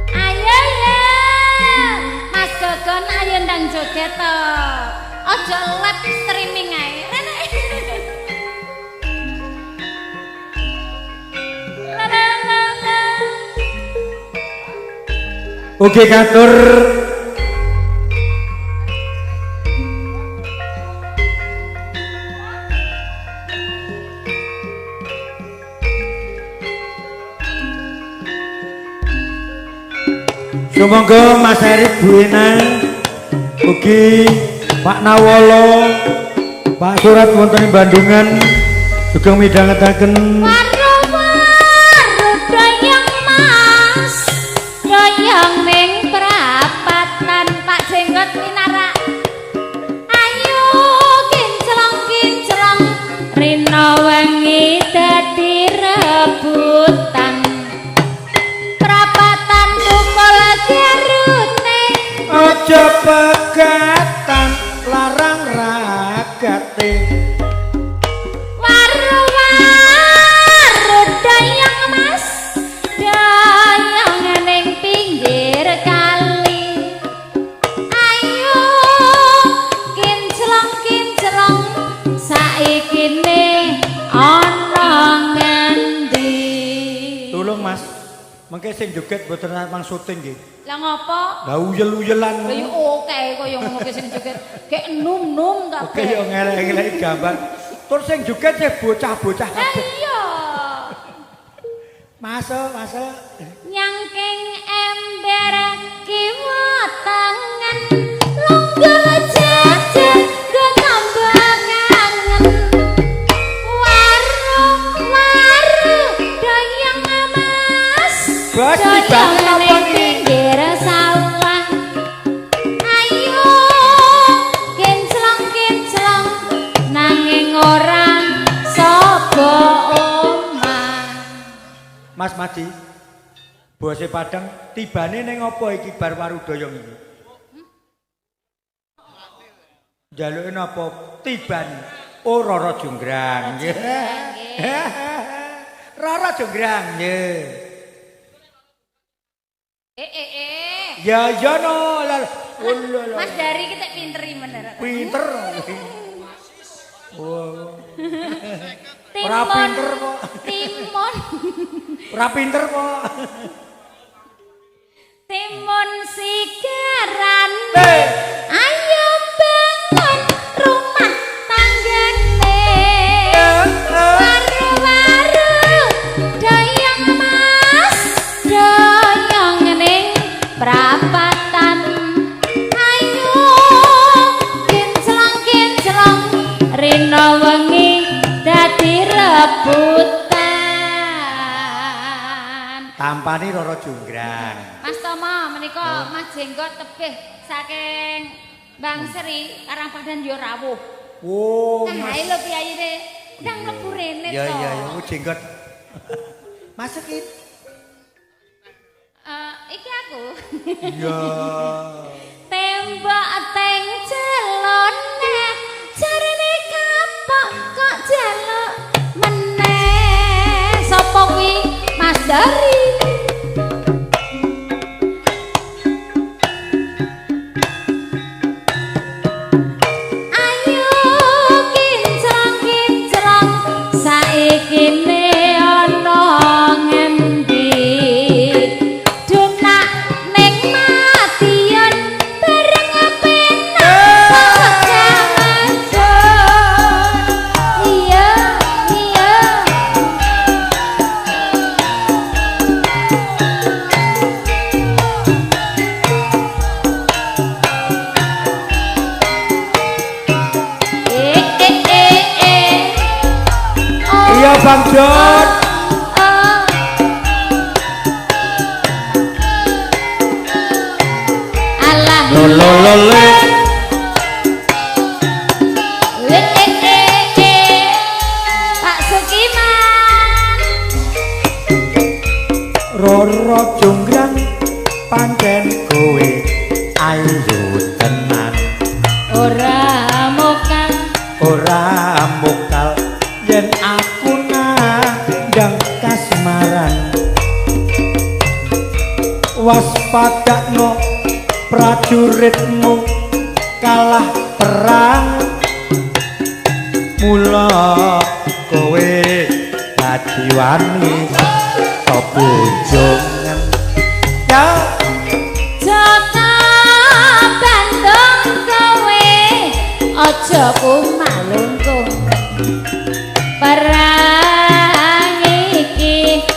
Ayo ya, Mas Gogon ayo ndang joget to. Ojo live streaming ae. Oke katur semoga Mas Erik Bu Enang ugi Pak Nawolo Pak Surat wonten ing Bandungan juga midhangetaken doyong ning prapatan Pak Jenggot Minara. Ayo kinclong rina wengi dadi rebutan. Prapatan tukul garute aja pegatan larang ragate. Waru-waru doyong Mas, doyong ning pinggir kali. Ayo kinclong saikine ana ngendi? Tulung Mas, mengke sing joget mboten mang syuting nggih. Lah ngopo? Lah uyel-uyelan. Lah yo oke kaya ngono ki sing joget. Kek num-num kabeh. Oke yo ngelek-ngelek gambar. Tur sing joget sih bocah-bocah Lah kabeh. iya. Masuk. Nyangking ember kiwa tangan lungguh jajan go tambah kangen. Waru doyong Mas, Bos doyong banget apa ning iki? pinggir sawah. Ayo kinclong nanging ora sapa omah. Mas Madi. Bose Padang tibane ning apa iki bar waru doyong iki? Jaluke napa tibane? Oh Roro Jonggrang. Roro Jonggrang nggih. Ya no. Mas Dari kita pinteri bener. Pinter. Wow. Timun. Ora pinter kok. Timun. Ora pinter kok. Timun sigaran. Hey. Ayo bangun rumah tanggane. Waru-waru doyong Mas, doyong ning prapatan. Ayo kinclong rina wengi dadi rebutan. Tampani Roro Jonggrang. Mas Tomo menika Mas Jenggot tebih saking Bang Sri Karangpadan yo rawuh. Oh, Nah, Mas. lho piyayine ndang mlebu rene to. Iya, jenggot. Masuk iki. Iki aku. Iya. Tembok teng celone jarene kapok kok jaluk meneh. Sapa kuwi? Mas Dari. Ayo kinclong saikine ana ngendi? Dunak ning matian bareng penak jaman. Iya. Iya Bang Jon. Alah. Lololole. Pak Sukiman. Roro Jonggrang pancen kowe ayu tenan. Ora mokal. Ora mokal yen aku nandang kasmaran. waspadakno prajuritmu kalah perang mula kowe dadi wani bojongan ya Jaka Bandung kowe aja kumalungkung perang iki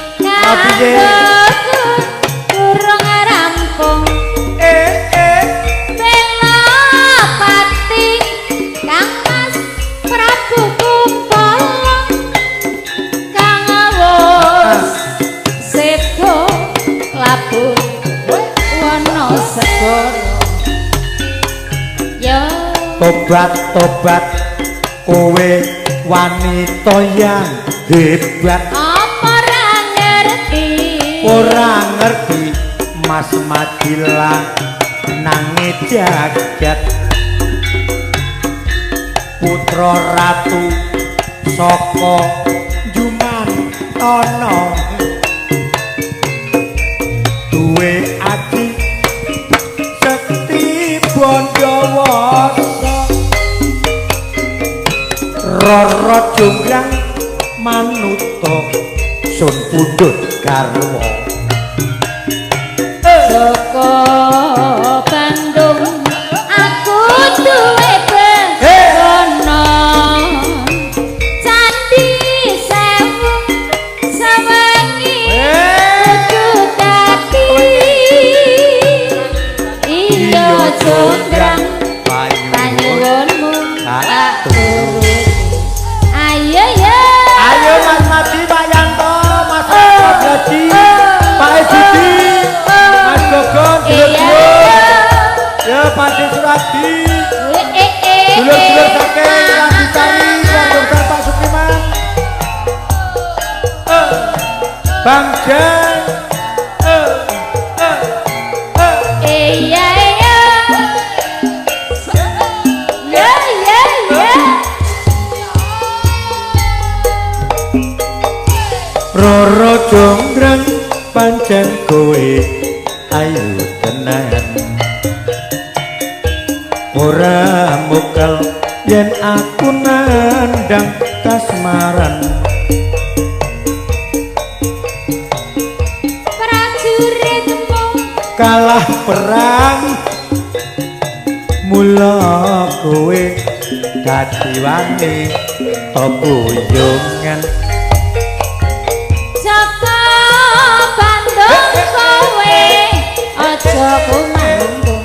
kurang rampung bela pati Kang Mas Prabu Kupala Kang Awus Sedo Labuh Wonosegoro yo tobat kowe wanita yang hebat ora ngerti Mas Madilah nange jagat putra ratu saka Jumantana duwe adi sekti Bandawasa Rara Jonggrang manuta sun pundhut garwa Joko Bandung aku duwe begono Candi Sewu sawengi kudu dadi iya Jonggrang panyuwunmu tak turuti ayo ya ayo Mas Madi Pak Yanto Mas Abdi Pak Edi Mas Gogon ya Pak Suradi dulur-dulur saking Raditari Dr. Pak Sukiman Bang Jan iya Rara Jonggrang pancen kowe ayu tenan ora mukal yen aku nandang kasmaran prajuritmu kalah perang mula kowe dadi wani bojongan Jaka Bandung kowe aja kumalungkung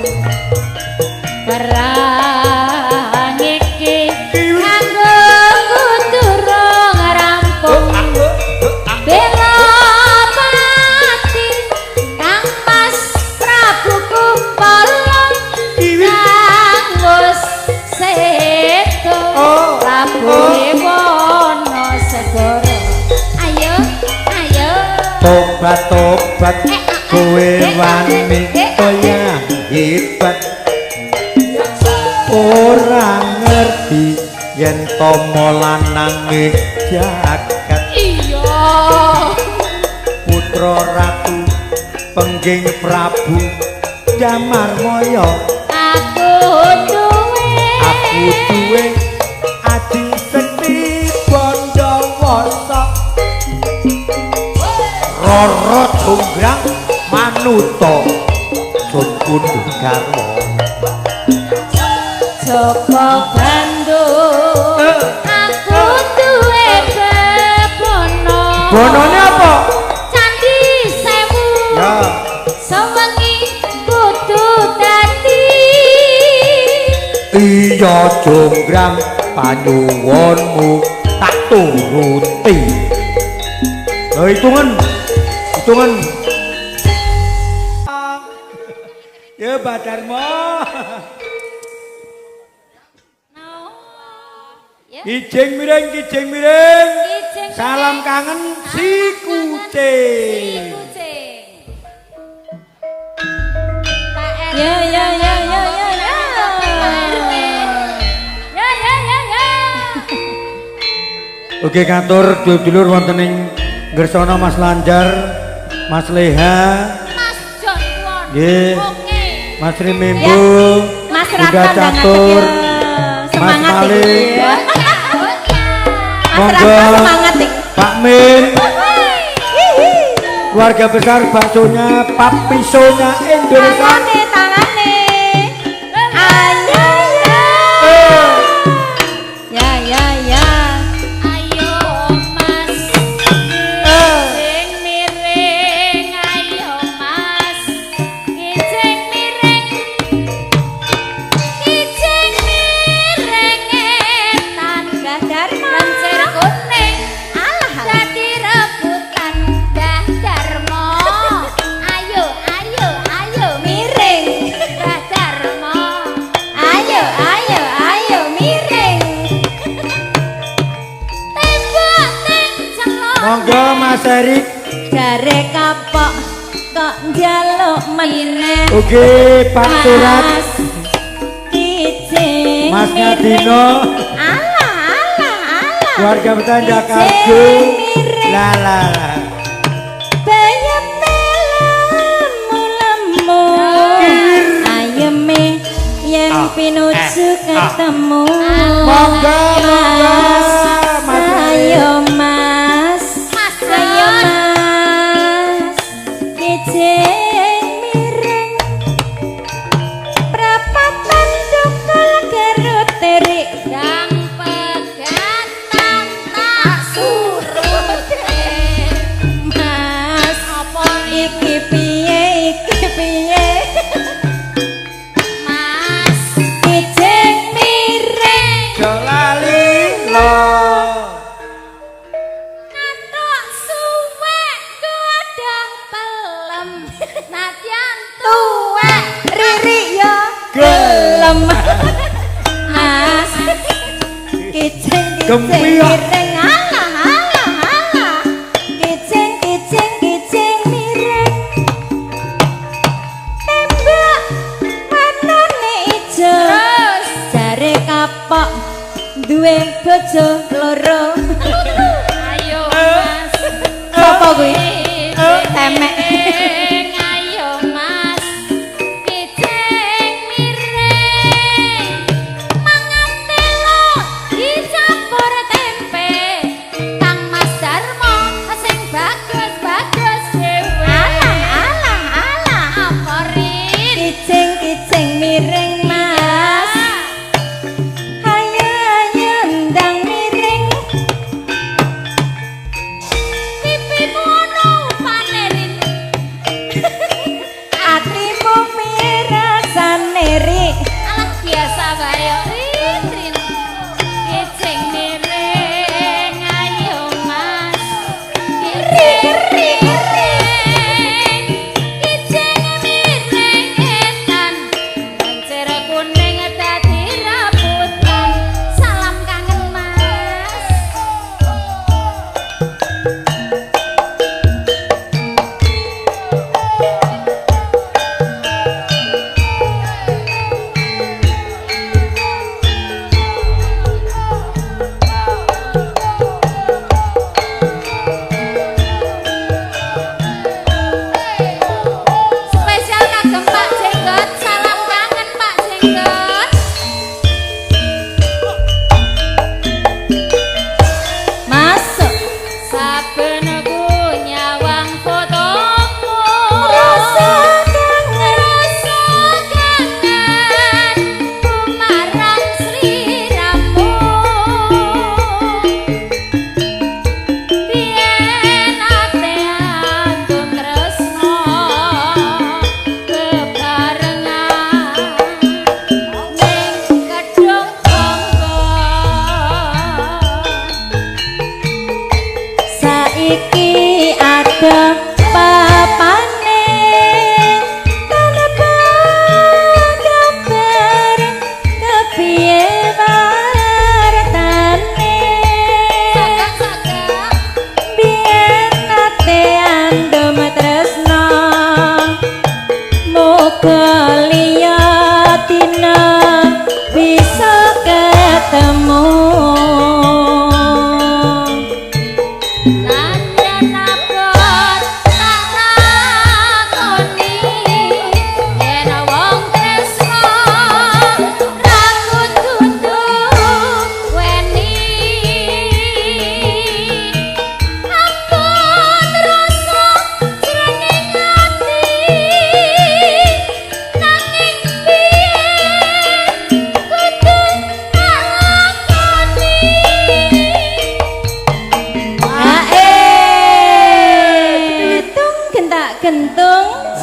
perang iki kanggo durung rampung bela pati Kang Mas Prabu Kupala Kang Wus Sedo Labuh Wonosegoro ayo tobat kowe wani yang hebat ora ngerti yen tomo lanange jagat iya putra ratu pengging Prabu Damarmaya aku duwe adi sekti Bandawasa Rara Jonggrang manuta sun pundhut garwa Joko Bandung aku duwe bebono bonone apa Candi Sewu ya sawengi kudu dadi iya Jonggrang panyuwunmu tak turuti hitungan ya Badarmo kijing miring salam kangen si kucing ya oke kantor dulur wonten ing Gersana Mas Lanjar Mas Leha Mas Jon Nggih. Oke. Mas Rimimbo. Mas Bunda Raka Catur. semangat Mas Malik. iki. Mas Monggo. Raka semangat iki. Pak Min. Keluarga besar baksonya Papisonya Indonesia. Tangane. Ayo ya. Ya. Ayo Mas. Sing miring ayo Mas. Kijing miring. Kijing miring etan Darma. Rencir kuning. Alah dadi rebutan Dah Darmo. Ayo miring. Dah Darmo. Ayo miring. Tembok ning celok. Monggo Mas Erik. Jare kapok kok njaluk meneh. Oke Pak Surat. Mas Kijing Mas miring. Ngadino. Alah. Keluarga petanda Kijing Kargo. miring. Lala. Bayam lemu. Ayeme yen pinuju ketemu. Monggo. Mas, Mas ayo Mas. Ayo Mas. Kijing miring. Prapatan tukul gerut terik. Dang pegatan tak surute. Mas, iki piye? Mas, kijing miring. Jolali lo. Ngatuk suwek godhong pelem. Nadyan tuwek riri yo gelem. Mas, kijing Gempi, ah. miring. Alah. Kijing miring. Tembok warnane ijo. Jare kapok duwe bojo loro. Ayo Mas. Sopo kuwi? Temek. Ayo Mas. Kijing miring. Mangan telo dicampur tempe. Kang Mas Darmo sing bagus dhewe. Alah. Apa rin? Kijing miring Mas. Ayo ndang miring. Pipimu ono panerin.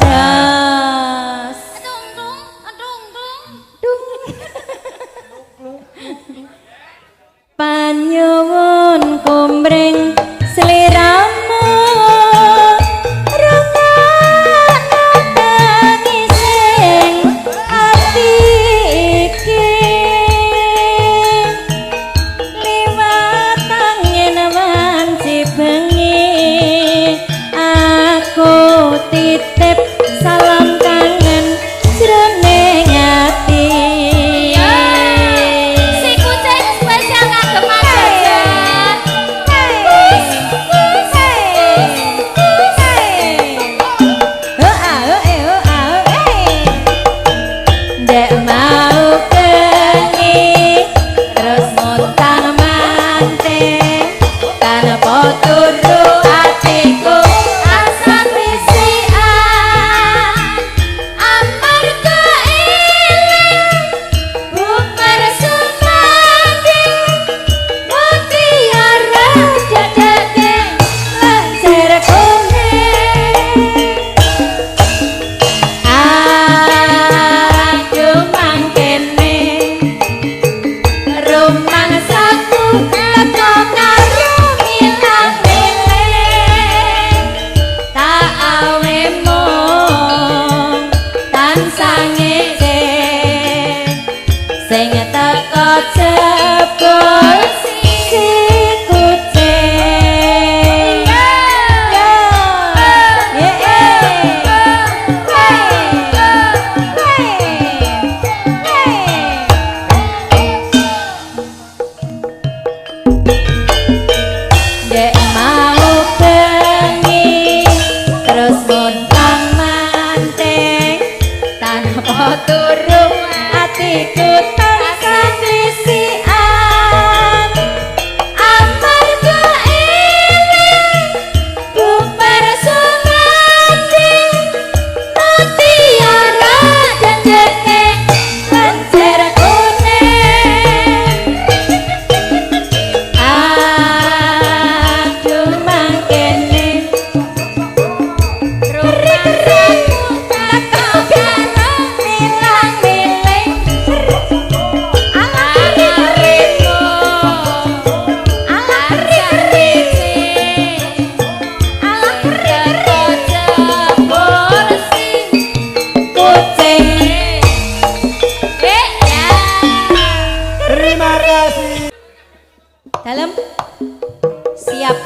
Jas. Panyuwun kumring sliramu rungokno tangising ati iki liwat angin wanci bengi aku titip salam kangen jroning ati. Si kucing spesial kagem jajan. Dek mau kengi terus montang manting tanpa turu atiku asa pisian amarga ilang bubar sumanding mutiara dadake lencer kuning. Aduh mangkene rumangsaku teko karo milang-miling tak awe mung tansah ngecek sing teko jebul si kucing. Dek mau bengi terus montang manting tanpa turu atiku tansah pisian amarga ilang bubar sumanding mutiara janjene lencer kuning. Aduh mangkene rumahku teko karo milang-miling alariku alarisi alariko jebul si kucing. Ya. Terima kasih. Dalam siap.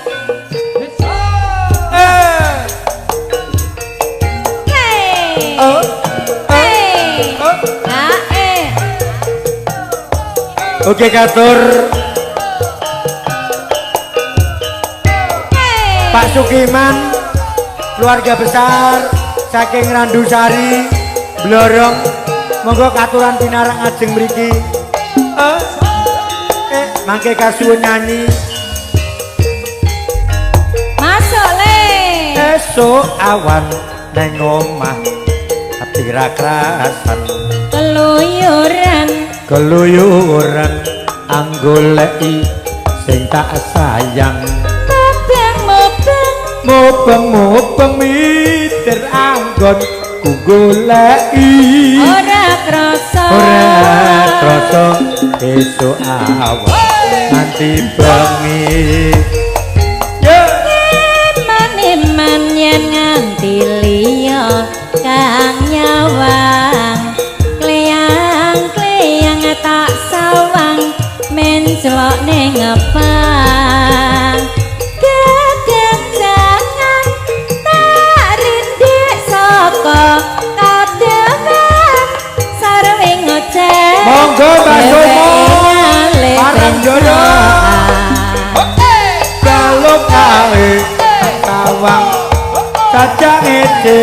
Hey. Hey. Oke Katur. Hey. Pak Sukiman, keluarga besar saking Randusari, Blorong, monggo katuran pinarang ajeng mriki. Mangke kasuwun nyanyi. Masuk le. Esuk awan neng omah ati ra krasan keluyuran anggoleki sing tak sayang mubeng mitir anggon ku goleki ora krasa esuk awan nanti bengi iman yen nganti liya kang nyawang kleyang tak sawang mencelok ning ngepang gegek jangan tak rindik saka kademen sareng ngoceh monggo Mbak Somo parang jono kalau kae sawang sajang ece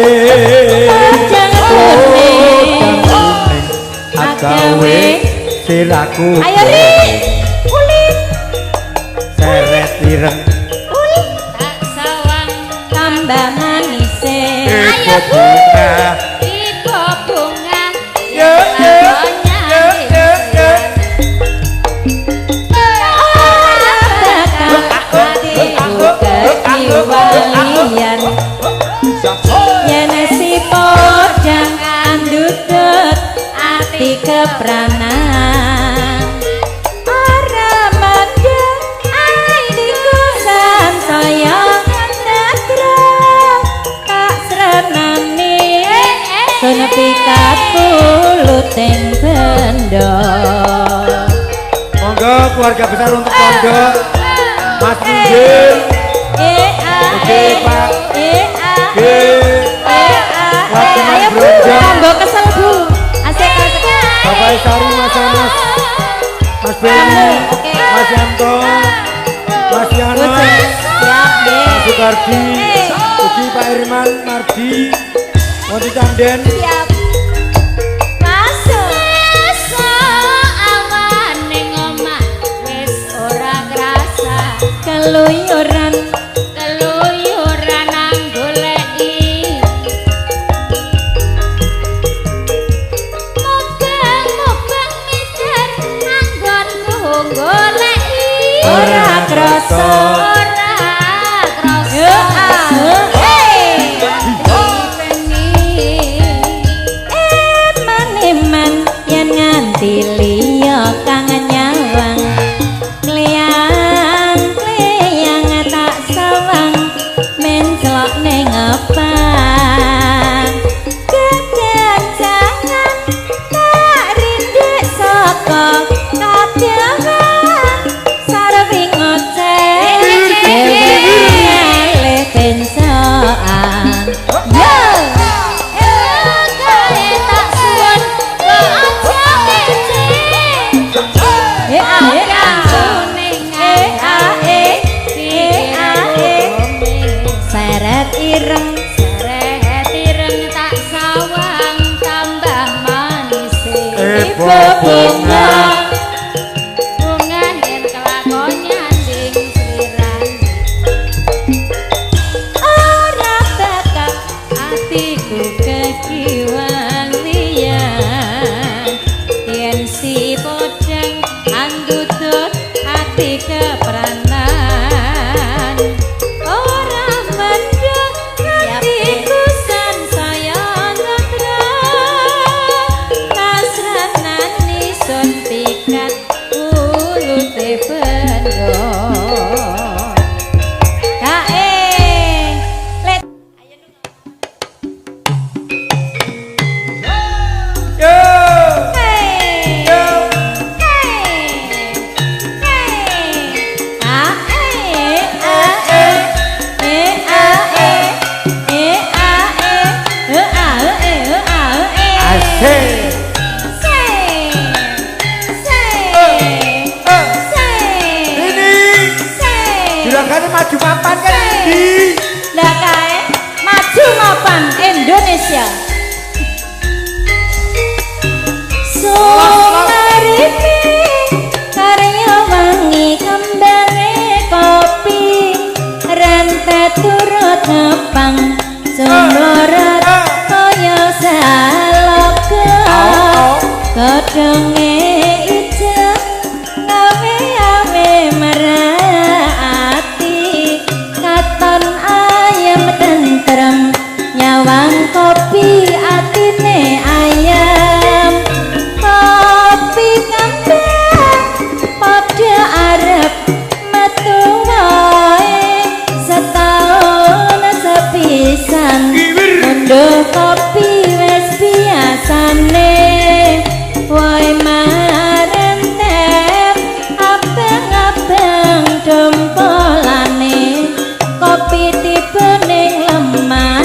agawe siraku ayo ri kulit seret ireng tak sawang tambah manise ayo bunga iku bunga yo walian yen si kepranan ora mandang ainiku sansaya netra tak srenani sono pikat puluting benda monggo keluarga besar untuk pondok Mas Inggil oke Pak ayo Bu tambah kesel Bu asik Bapak Sari Mas Anas Mas Beni Mas Yanto Mas Yana siap deh Mas Sukardi ugi Pak Irman Mardi Wonten Canden siap masuk awan ning omah wis ora krasa keluyuran nang goleki mobang mikir anggonku goleki ora krasa liya kang nyawang kleyang tak sawang mencelok ning opang kejangan tak rindhik saka kadyangan sareng ngoceh dhewe bensoan yo seret ireng tak sawang tambah manis bunga yen kelakon nyanding sliran ora bakal atiku kekiwan liyan yen si bodang andutut ati kepranan ora mendung atiku sansaya netra kasranani sun pikat ulute benda maju mapan kan di lah kae maju mapan Indonesia Sumarimi karya wangi kembange kopi rentet turut ngepang sumlorat kaya saloka kodonge ijo ngawe-awe merati katon ayam tentrem nyawang kopi atine ayam kopi kambang padha arep metu wae setahun sepisan munduh kopi wis biasane wae marentep abang-abang dompolane kopi tipe ning lemah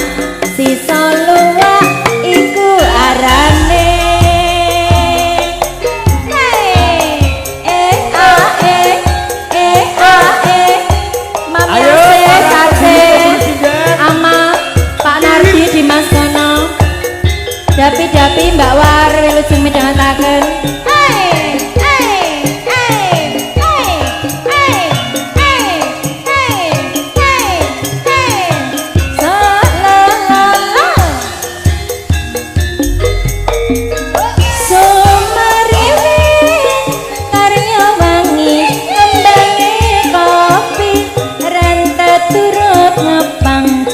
sisa luwak iku arane ayo ama Pak Nardi Dimas Kono dapi-dapi Mbak War wilujeng midhangetaken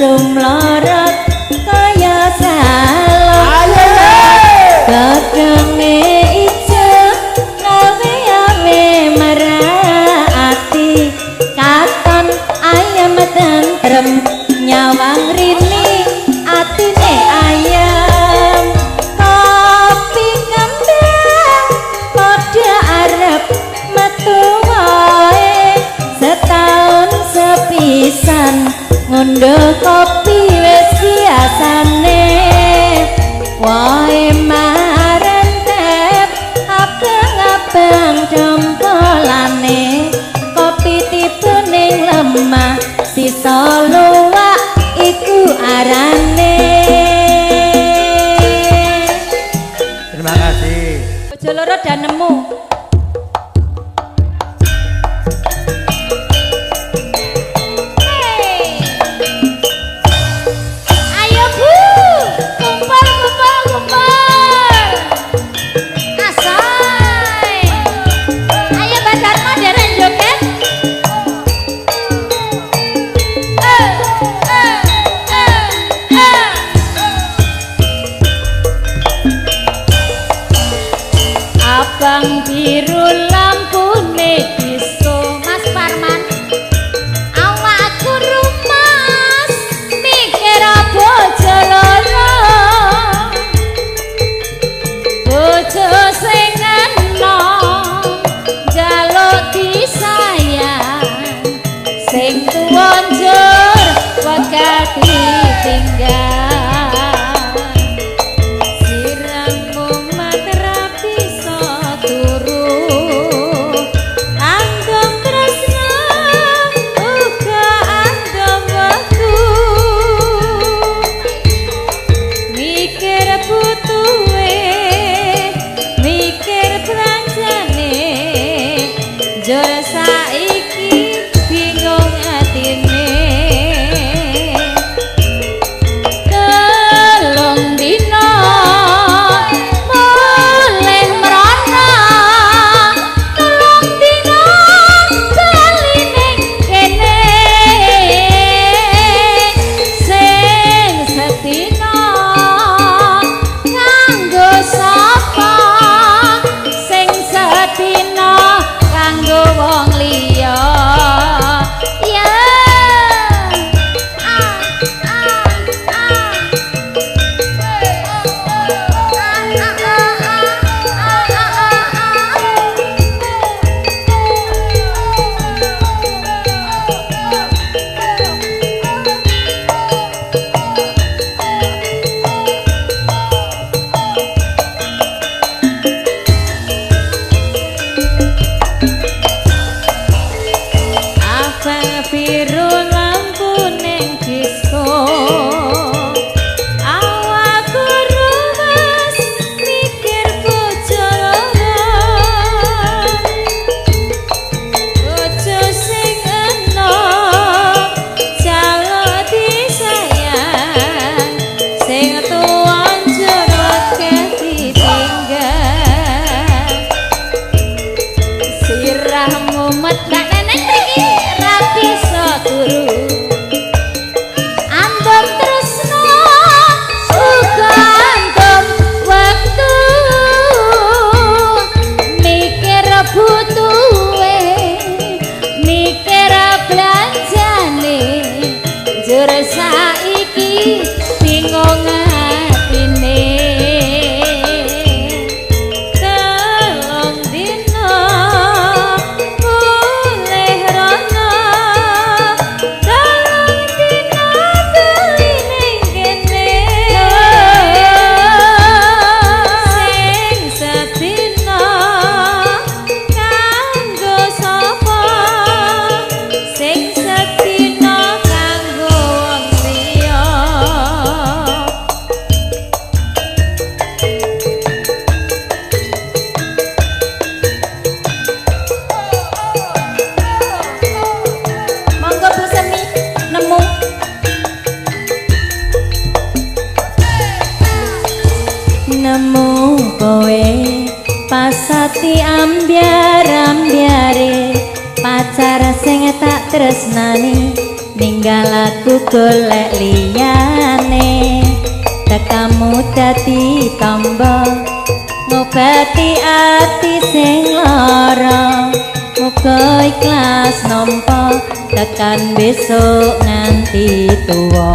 Jumlorot kaya salok gedenge wae marentep abang-abang jempolane kopi tipe ning lemah sisa luwak iku arane. Terima kasih. Bojo loro dan nemu. Abang biru lampune disco Mas Parman awakku rumas mikir bojo loro bojo sing enom njaluk disayang sing tuwa njur wegah ditinggal. Pasati ambyar-ambyare pacar sing tak tresnani ninggal aku golek liyane tekamu dadi tamba ngobati ati sing lara muga ikhlas nampa tekan besok nganti tuwa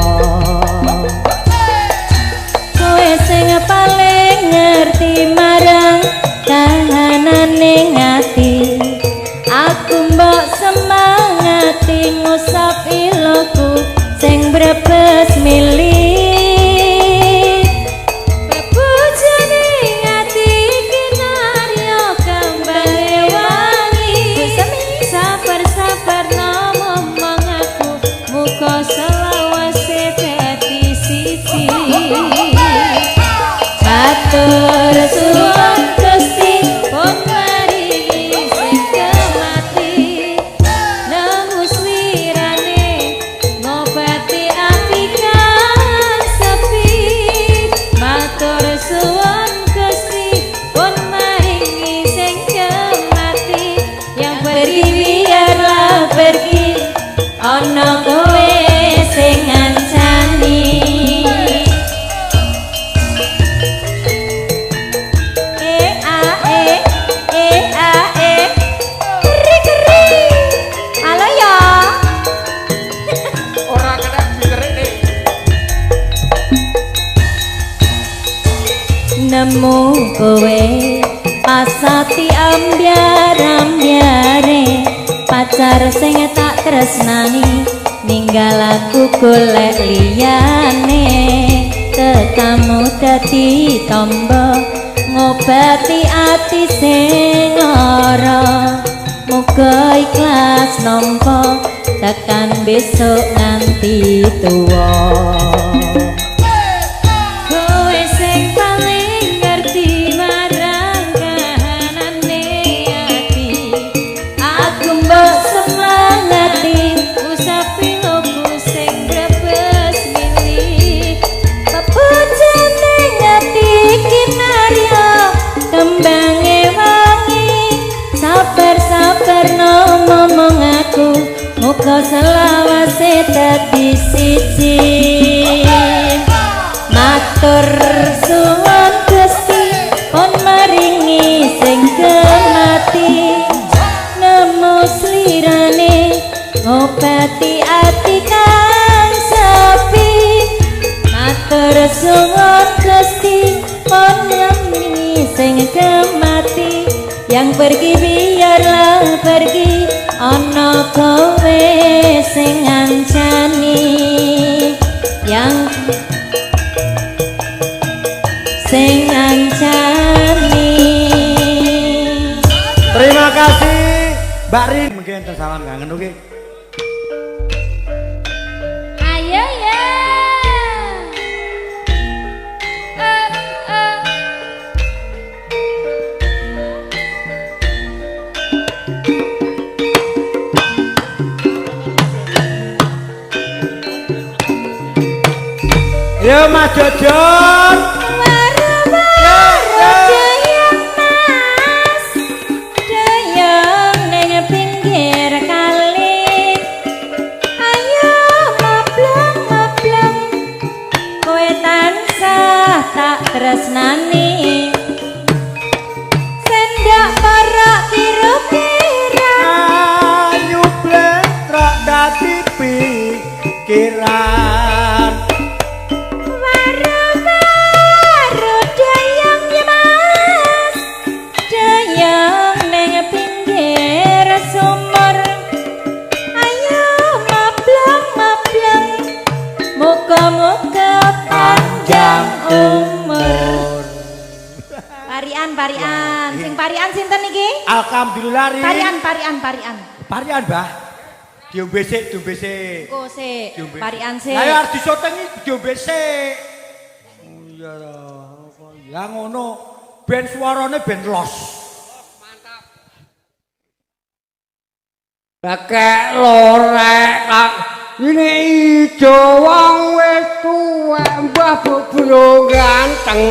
kowe sing paling ngerti marang kahanane ngati aku mbok semangati ngusap iloku sing brebes milih bebu matur suwun Gusti pun maringi sing kemati nemu slirane ngobati ati kang sepi matur suwun Gusti pun maringi sing kemati yang pergi biarlah pergi ana kowe sing ngancani halo ya ora kena diterek nemu kowe pasati ambyar-ambyare pacar sing tak tresnani ninggal aku golek liyane tetamu dadi tombo ngobati ati sing lara muga ikhlas nampa tekan besok nganti tuwa kowe sing paling ngerti marang kahanane ati aku mbok semangati usapi loku sing grebes milih pepujane ngati kinarya kembange wangi sabar-sabar no ngomong aku muga selawase dadi siji matur suwun Gusti pun maringi sing kemati nemu slirane ngobati ati kang sepi matur suwun Gusti pun maringi sing kemati yang pergi biarlah pergi ana kowe sing ngancani yang sing ngancani. Terima kasih Mbak Rin. Mungkin enten salam kangen oke. Ayo ya. Yo Mas Jojon. Tresnani sendak para kira-kira Ayu blentrok dadi pikiran Waru-waru dayang yemas dayang neng pinggir sumur ayo mableng-mableng muga-muga panjang umur. Parian, sing parian sinten iki? Alhamdulillah Rin. Parian. Parian Mbah. Diombe sik, diombe sik. Engko sik, Diombe. parian sik. Lah ya arep disotengi diombe sik. Oh iya apa ya ngono. Ben suarane ben los. Kakek lorek kak ini ijo wong wis tuwek mbah bubro ganteng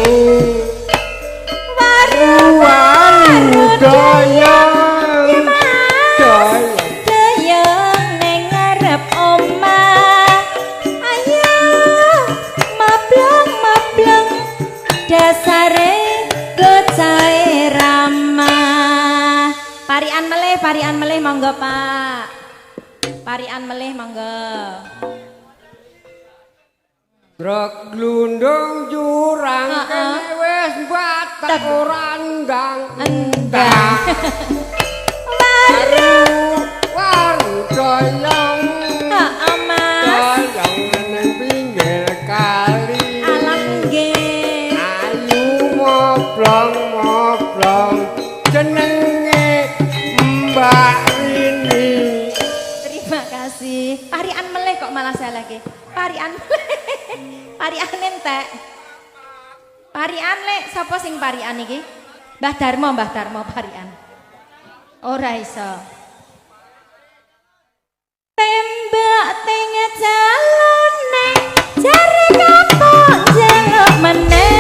waru doyong Dayang neng ngarep omah ayo mableng dasare gocahe ramah parian melih monggo Pak parian melih monggo Grok glundung jurang kene wis batek ora ndang endang waru doyong Mas doyong nang pinggir kali alah nggih ayu moblong jenenge Mbak Rini. terima kasih parian melih kok malah saya lagi parian entek Parian lek sapa sing parian iki? Mbah Darmo parian. Ora iso. Tembak teng jalane jare kapok jengok meneh.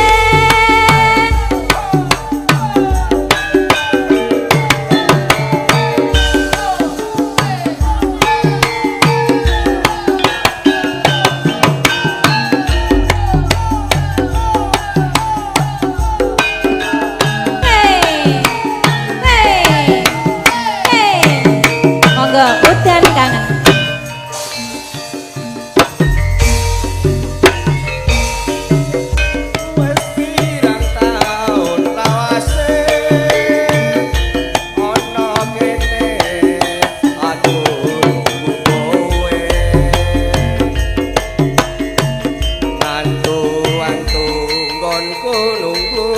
Udan kangen. Wes pirang taun lawase ana kene aku kowe antu nggonku nunggu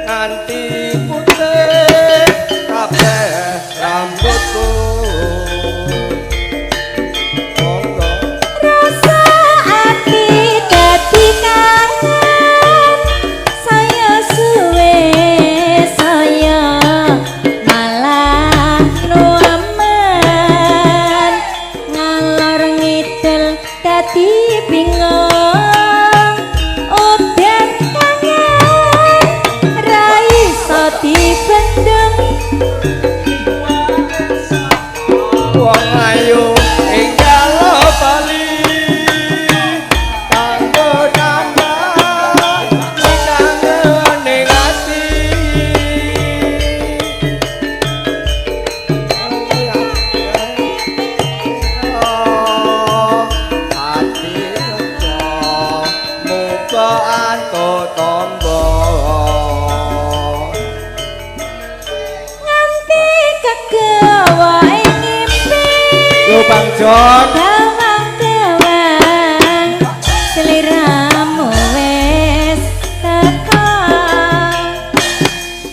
nganti putih kabeh rambutku. Bang Jon dawang-dawang seliramu wis teko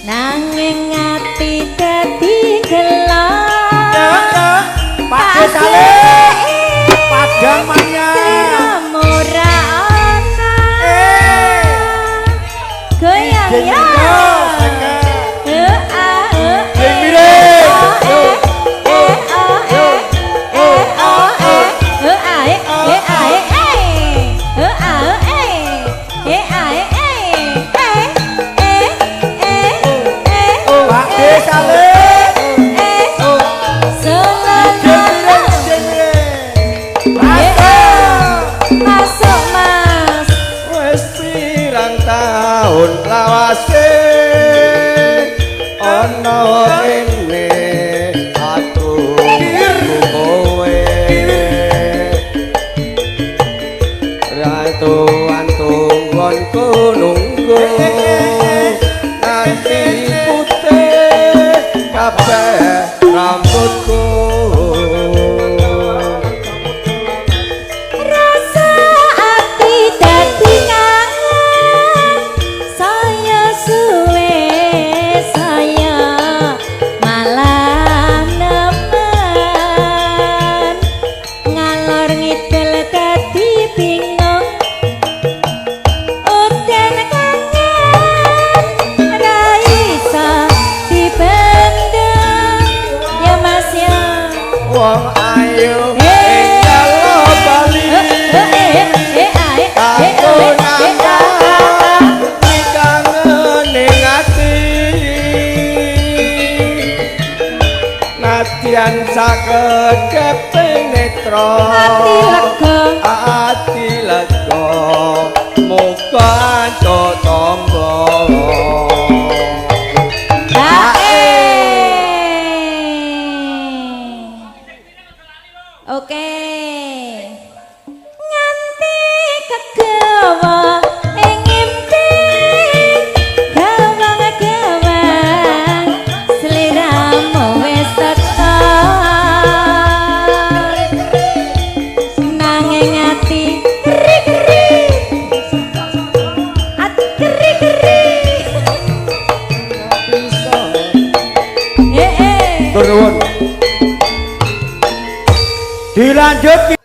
nanging ati dadi gelo Pak Sale Padang Maya seliramu ora ana goyang ya lawase ana kene aku kowe ratu nggonku nunggu nanti putih kabeh rambutku. Wong ayu ing kala bali aku nambah kangening ati nadyan sakedheping netra ati lega muga antuk tamba. Oke. Nganti kegawa ing impi gawang-gawang sliramu wis teka nanging ati keri-keri ati keri-keri Bisa Turun dilanjut.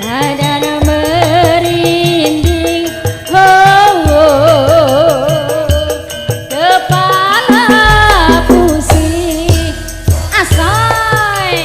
badan merinding kepala pusing asoy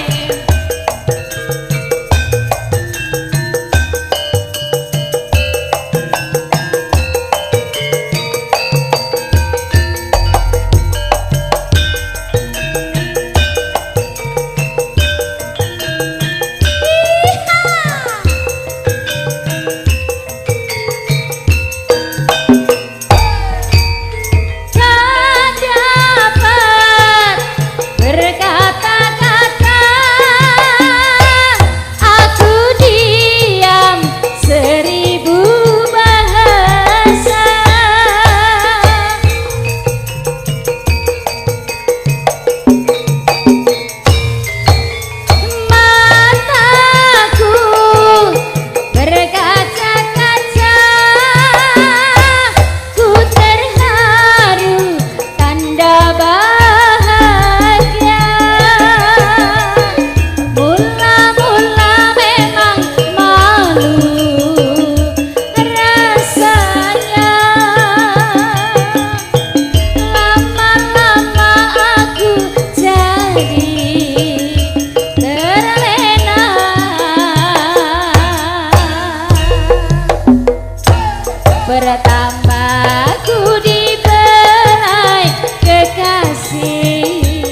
pertama ku dibelai kekasih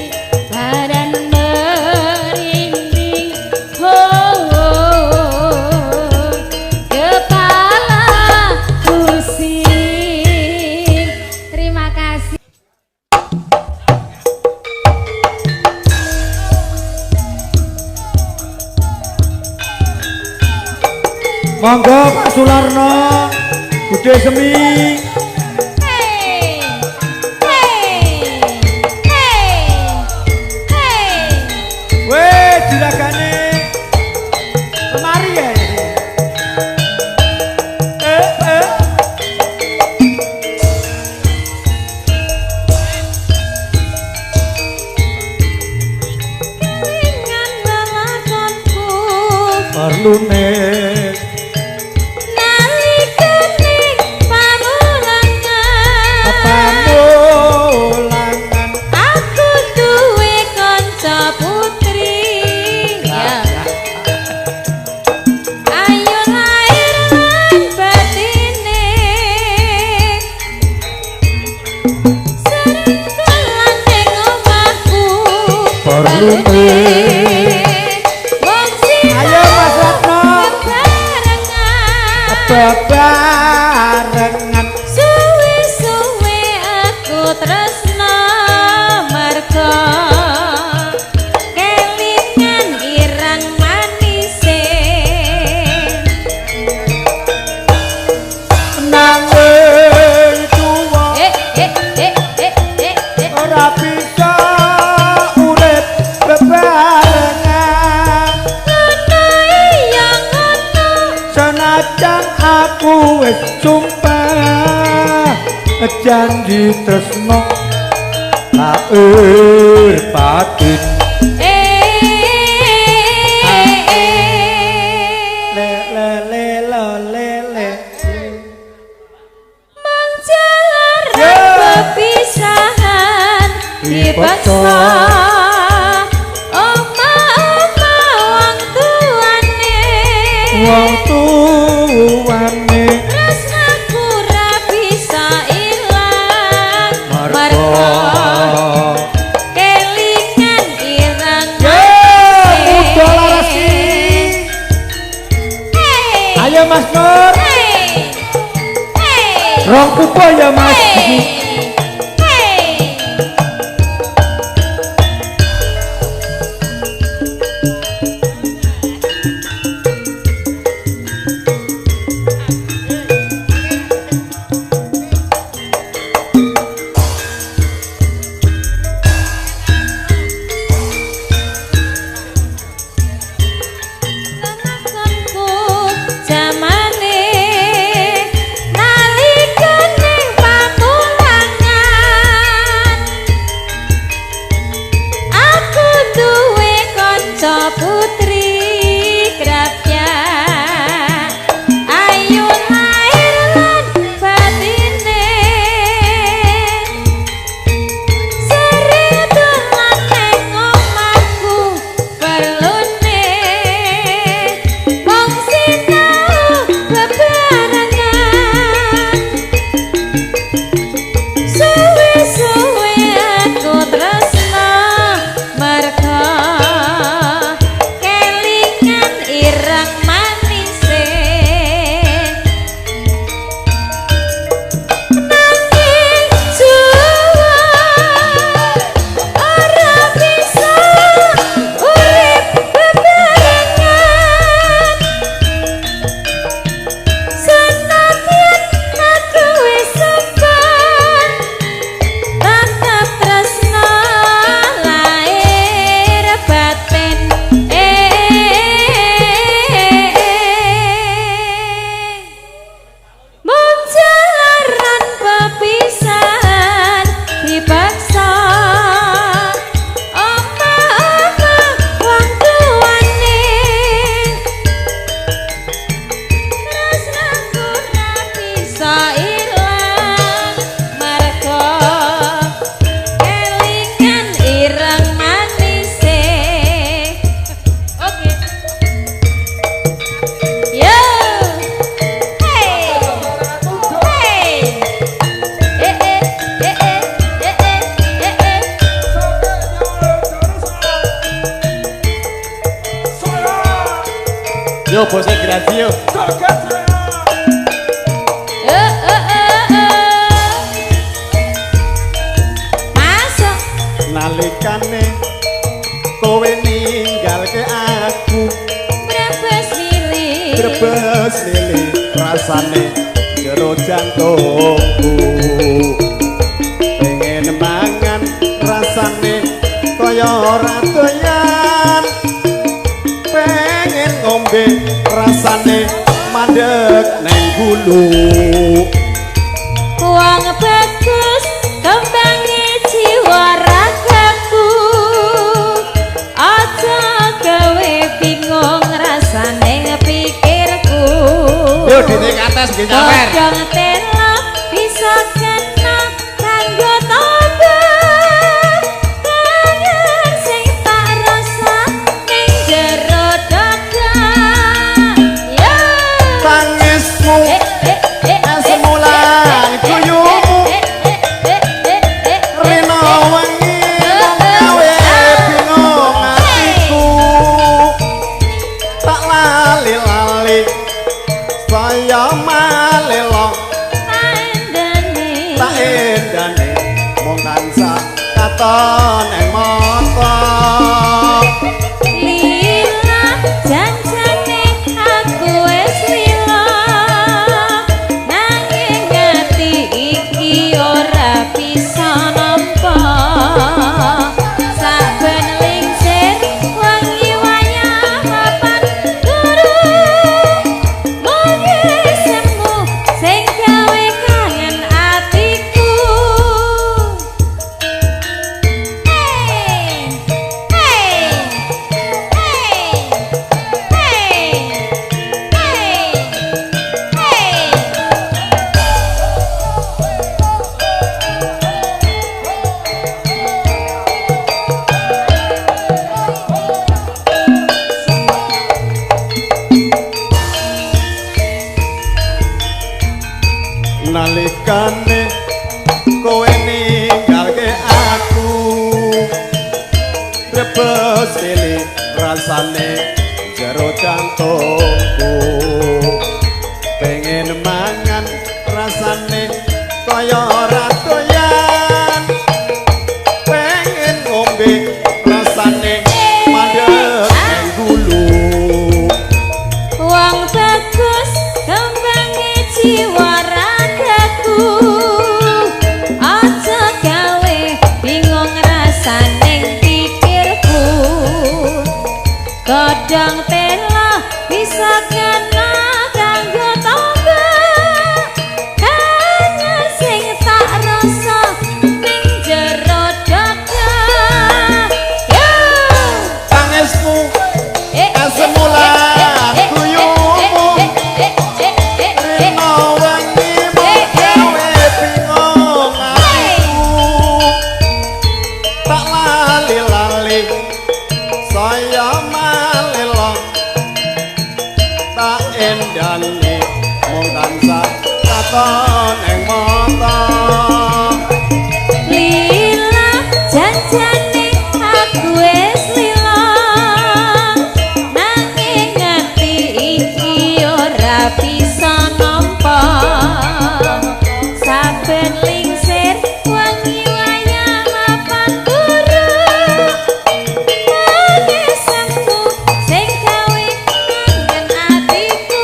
badan merinding kepala pusing. Terima kasih. Monggo Pak Sularno Bude Semi. Hey, hey, hey, hey. Weh, juragane kemari ya. Kelingan lelakonku Perlune pamulangan aku duwe kanca putri ya ayo lahir lan batine sering dolan ning omahku perlune. wong sing Ayo Mas Ratno bebarengan suwe-suwe aku tresno marga kelingan ireng manise nanging tuwa ora bisa urip bebarengan ngono iya ngono senajan aku wis sumpah janji tresno lair batin le le le lo le le menjelar Ya. perpisahan dipaksa oma-oma wong tuane wong tuwane tresnaku ra bisa ilang Marga. kelingan ireng ya udah laras ki. hey Ayo Mas Nur hey hey rong kupo ya Mas hey hey lelakonku jamane nalikane pamulangan Yo bose Gracio. Masuk. Nalikane kowe ninggalke aku Brebes lili. brebes lili rasane jero jantungku pengen mangan rasane kaya ora doyan pengen ngombe rasane mandek neng gulu Wong bagus kembangi jiwa ragaku aja gawe bingung rasane pikirku yo dite kates nggih nyawer Kodong telo bisa kena kanggo tobat kangen sing tak rasa ning jero dada yo tangismu semulan kuyumu rino wengi gawe bingung atiku tak lali-lali saya malelo tak endane mung tansah katon ing mata Lila janjane aku wis lila nanging ati iki ora bisa nampa saben lingsir wangi wayah papan guru mung semu sing gawe kangen atiku nalikane kowe ninggalke aku brebes lili rasane jero jantungku pengen mangan rasane kaya ora doyan pengen ngombe rasane mandek neng gulu Wong bagus kembangi jiwa ragaku aja gawe bingung rasane pikirku Kodong telo bisa kena kanggo tobat kangen sing tak rasa ning jero dada yo tangismu semulan kuyumu rino wengi gawe bingung atiku tak lali-lali saya malelo tak endane mung tansah katon ing mata Lila janjane aku wis lila nanging ati iki ora bisa nampa saben lingsir wangi wayah mapan guru Anesanku sing gawe kangen atiku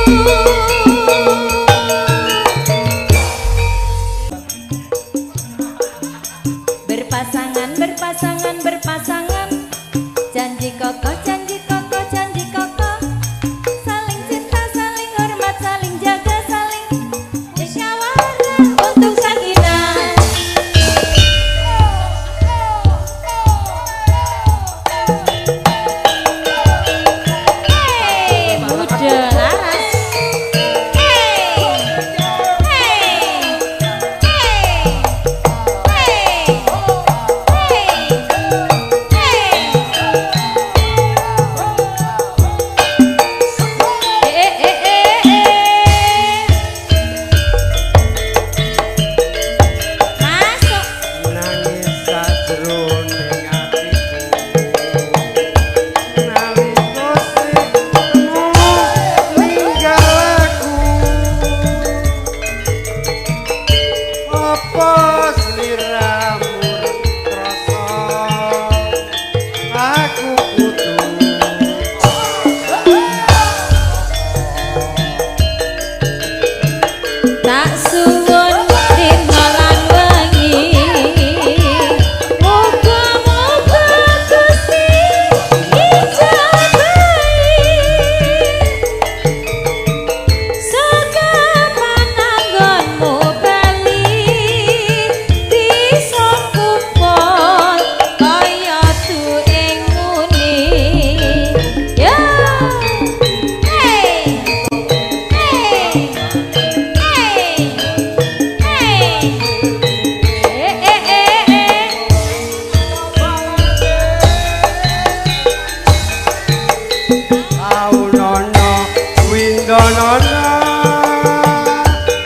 nono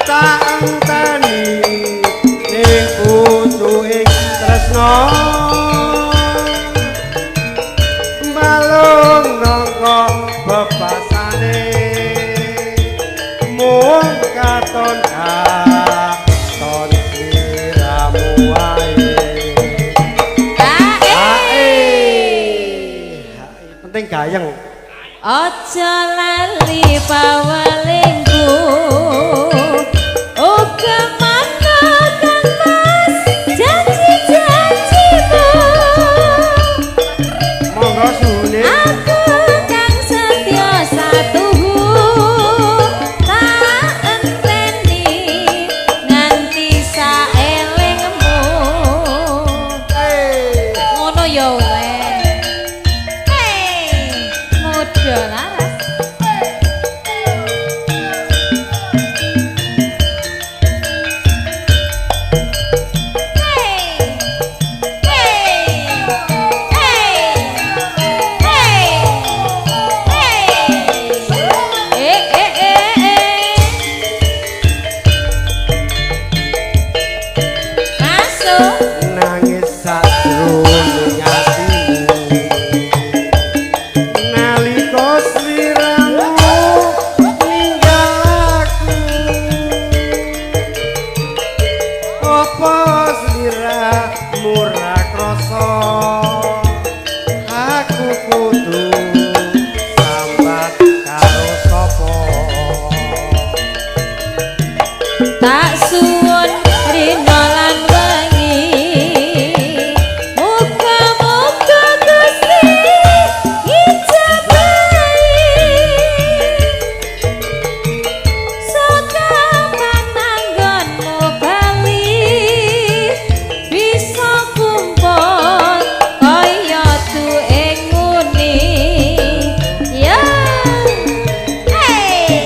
tak enteni ning pucuking tresno balung nangka bebasane mung katon katon sliramu wae penting gayeng aja lali pawalingku uga mana kan mas janji-janjimu monggo suhune aku kang setya satuhu tak enteni nganti saelingmu ngono ya wen muda laras nangis sajroning atimu nalika sliramu ninggal aku apa sliramu ra krasa aku kudu sambat karo sapa tak suwun rina lan wengi muga-muga Gusti ijabahi saka pananggonmu bali bisa kumpul kaya tuing nguni ya hey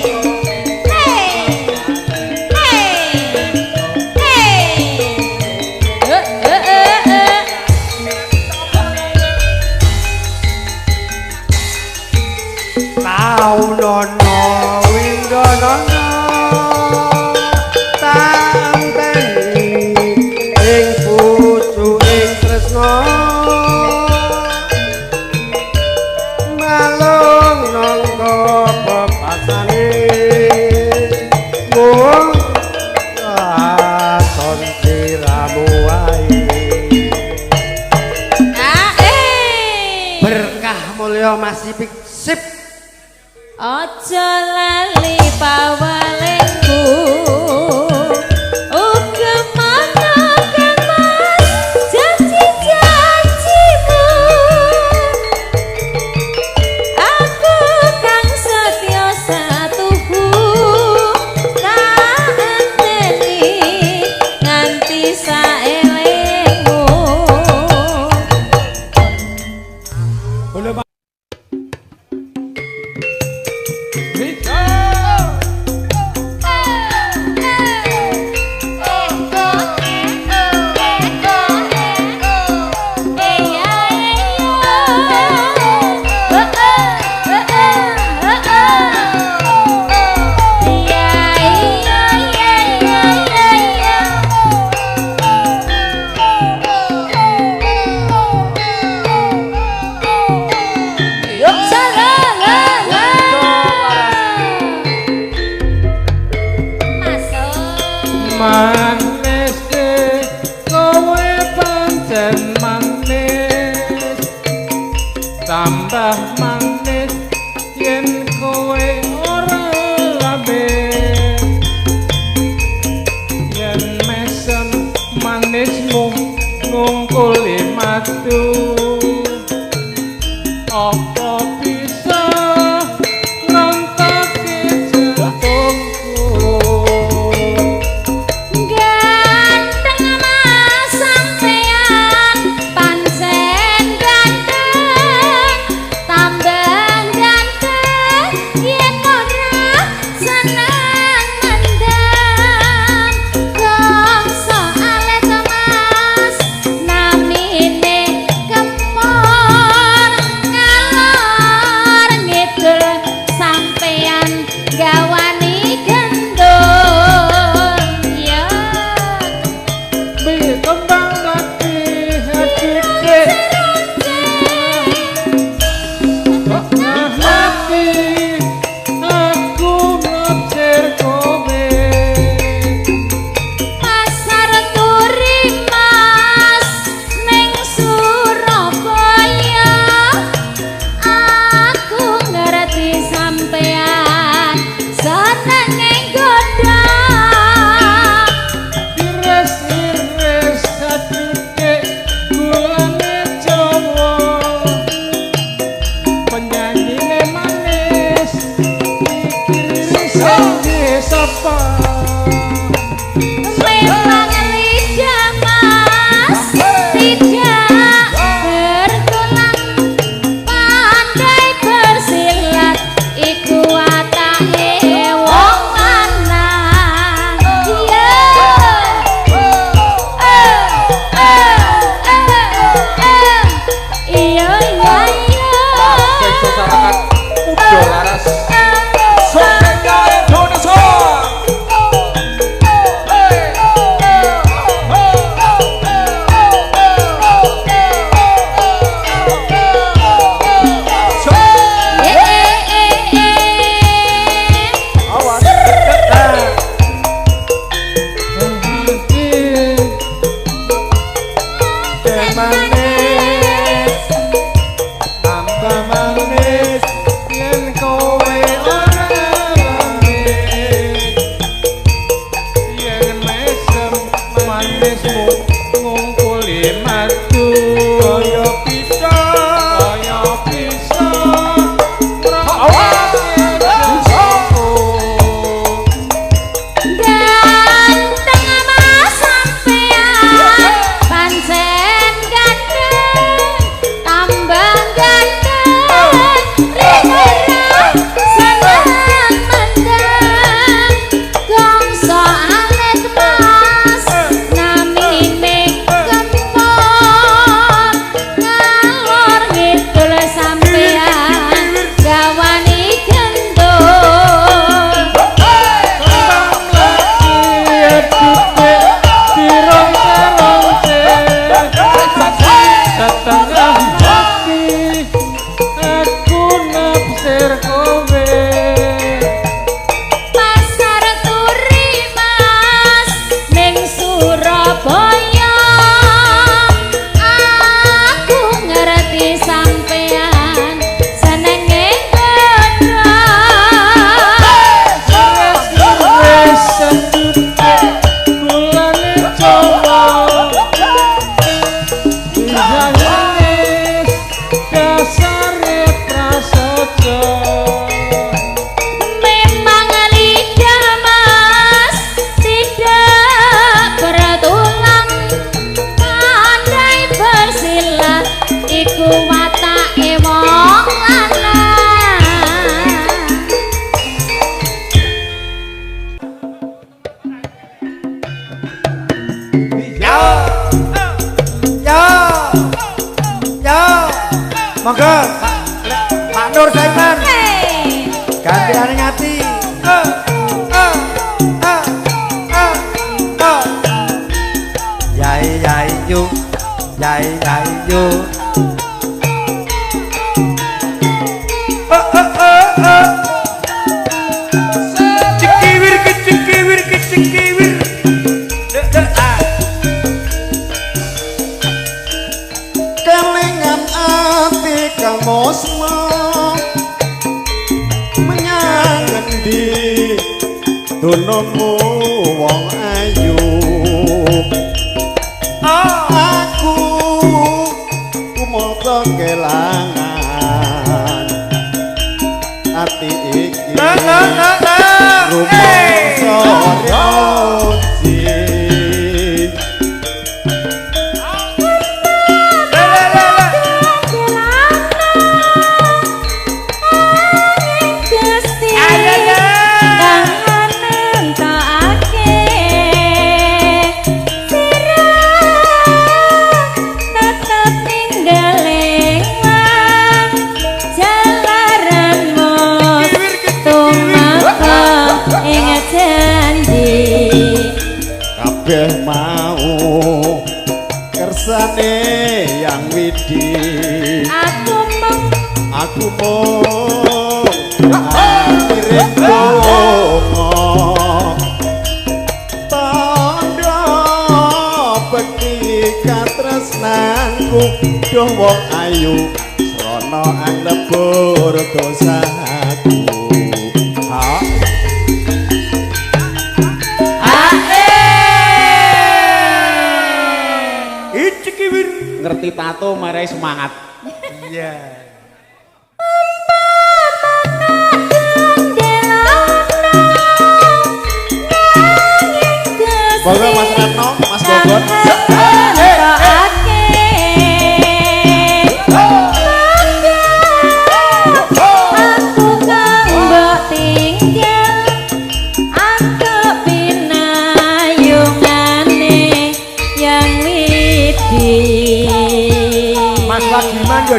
tau nono winggo nono tanteni ing pucuking tresno malung nangka bebasane mung katon sliramu wae berkah mulya masih sip aja lali pawalingku uga mana kan mas janji-janjimu aku kang setya satuhu tak enteni nganti saelingmu apa memang lidah mas tidak bertulang pandai bersilat iku watake wong lanang iya Masyarakat udah laras Sokenya Indonesia awas manis tambah manis yen kowe ora manis yen mesem manismu ngumpuli madu kaya bisa ganteng mas sampean pancen ganteng tambah ganteng ringeran seneng mendang gongso alit mas namine kempot ngalor ngidul sampean gawani gendong setengah hati aku naksir kowe pasar turi mas ning Surabaya aku ngerti sampean senenge godhong wis sedute kulane coba Janis dasare prasaja memang lidah mas tidak bertulang pandai bersilat iku watake wong lanang monggo Pak Nur Saiman hey. gantiane ngati yai yai yu yai yai yu cekiwir kecekiwir kecekiwir kelingan ati kang mosmo menyang ngendi dununmu wong ayu aku kumoto kelangan ati iki rumangsa roci Gusti kang nentokake sirah tetep ninggaling lang jalaranmu tumeka ing janji kabeh mau kersane yang widi aku mung akhirin donga tandha bekti katresnanku duh wong ayu srana anglebur dosaku ngerti tato marai semangat iya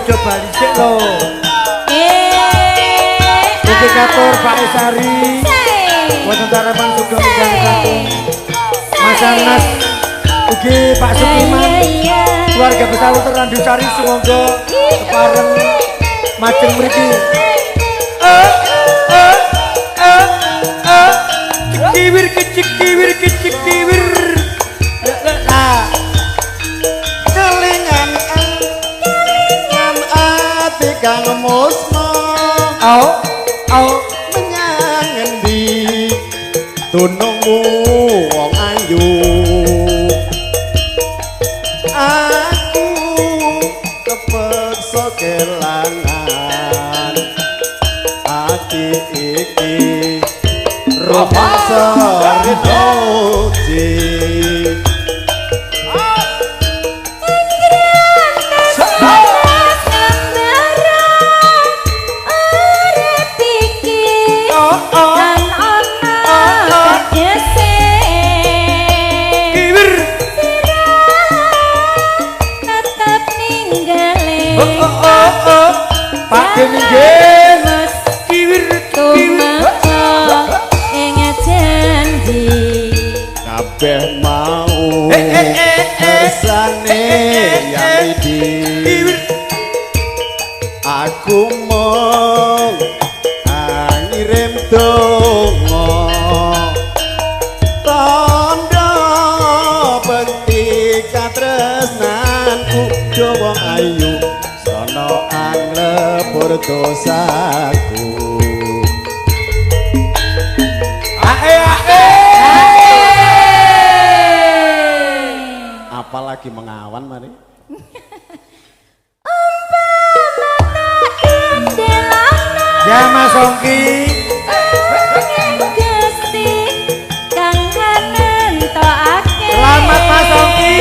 aja bali sik lho. Iki katur Pak Esari. Wonten tarepan sugeng ingkang kakung. Mas Anas ugi Pak Sukiman. Keluarga besar Terandu Sari sumangga kepareng majeng mriki. Kiwir kicik kiwir kicik kiwir. Kelingan ati kang musna. Menyang endi tunungmu wong ayu. Aku kepeksa kelangan ati iki roman sarenoji. Pak Dening kiwir kabeh mau kersane yang iki aku mung ngirim donga tandha bekti katresnanku dawa ayu sono anglebur dosaku. Apalagi mengawan mari. Ya Mas Ongki. Selamat Mas Ongki.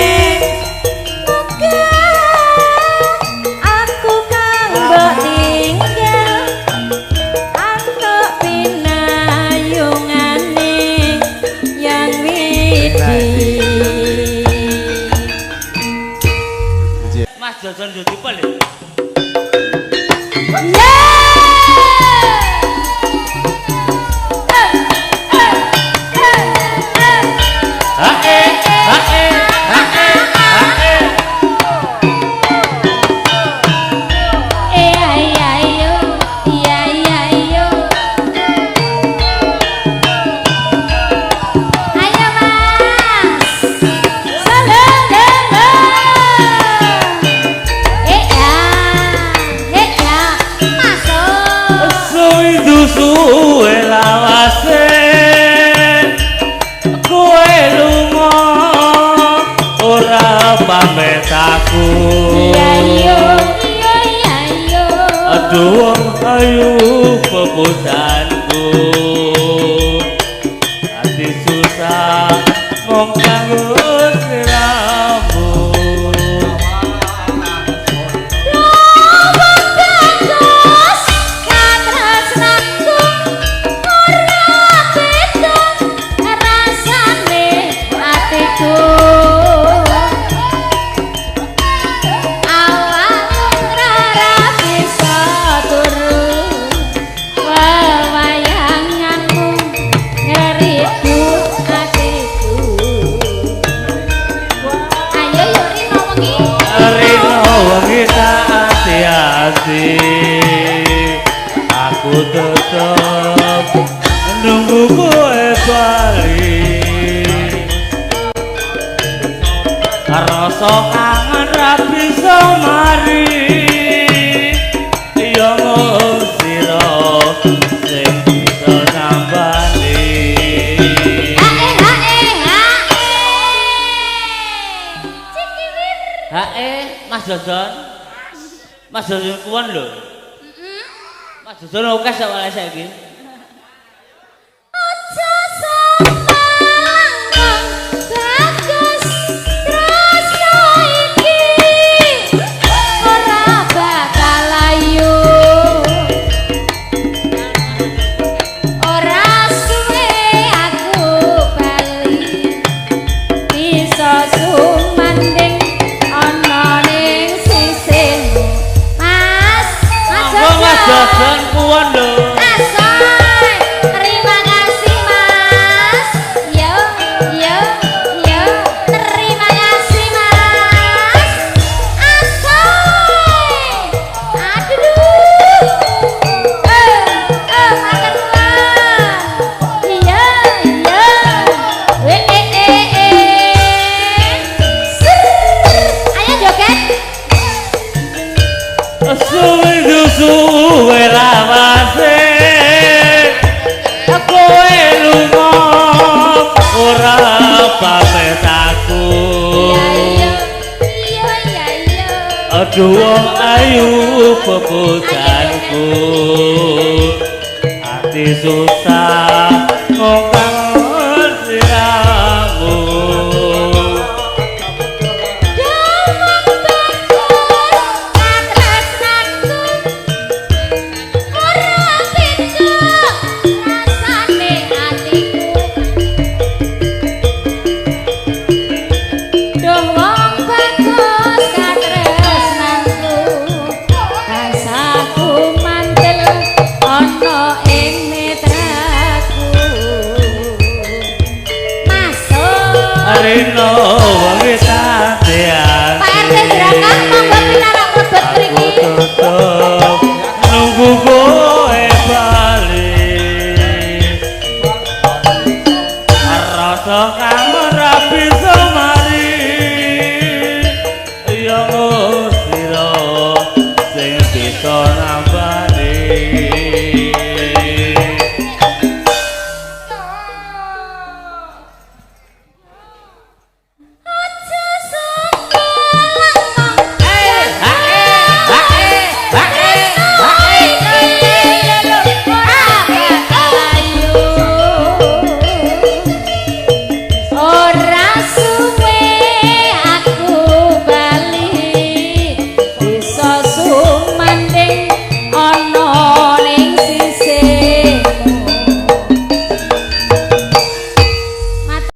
Aku kang mbok tinggal antuk pinayungane yang widi. Mas Jojon yo dipel ya. Suwe lawase kowe lunga ora pamit aku. Aduh ayu pepusanku ati susah mong kanggo sliramu. Aku tetep nunggu kowe bali. Rasa kangen ra bisa mari. Ya mung sira sing bisa nambani. Mas Jojon. Mas Jojon kuwon lho. Mas Jojon oke sak wae saiki. Sumanding ana ning sisihmu ayu pepujanku hati susah ngongkang siamu Rino wawita tiang Pak RT silakan monggo pinarak mlebet mriki. tutup nunggu kowe bali rasa